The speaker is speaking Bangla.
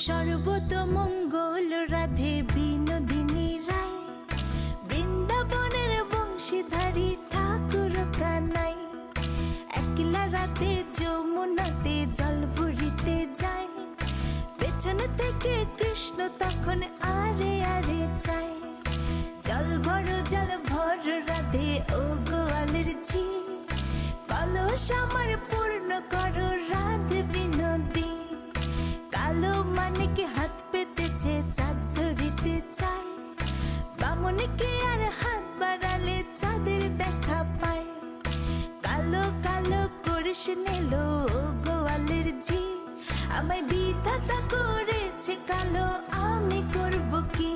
সর্বতমঙ্গল রাধে বিনোদিনী রায়, বৃন্দাবনের বংশীধারী ঠাকুর কানাই। একলা রাতে যমুনাতে জল ভরিতে যায়, পেছন থেকে কৃষ্ণ তখন আরে আরে চায়। জল ভর রাধে ও গোয়ালের ঝি, কলস আমার পূর্ণ করো রাধে বিনোদী। কালো মানিকে হাত পেতেছে চাঁদ ধরিতে চায়, বামুনিকে আর হাত বাড়ালে চাঁদের দেখা পায়। কালো কালো করিস নিলো গোয়ালের ঝি, আমায় বিধাতা করেছে কালো, আমি করব কি।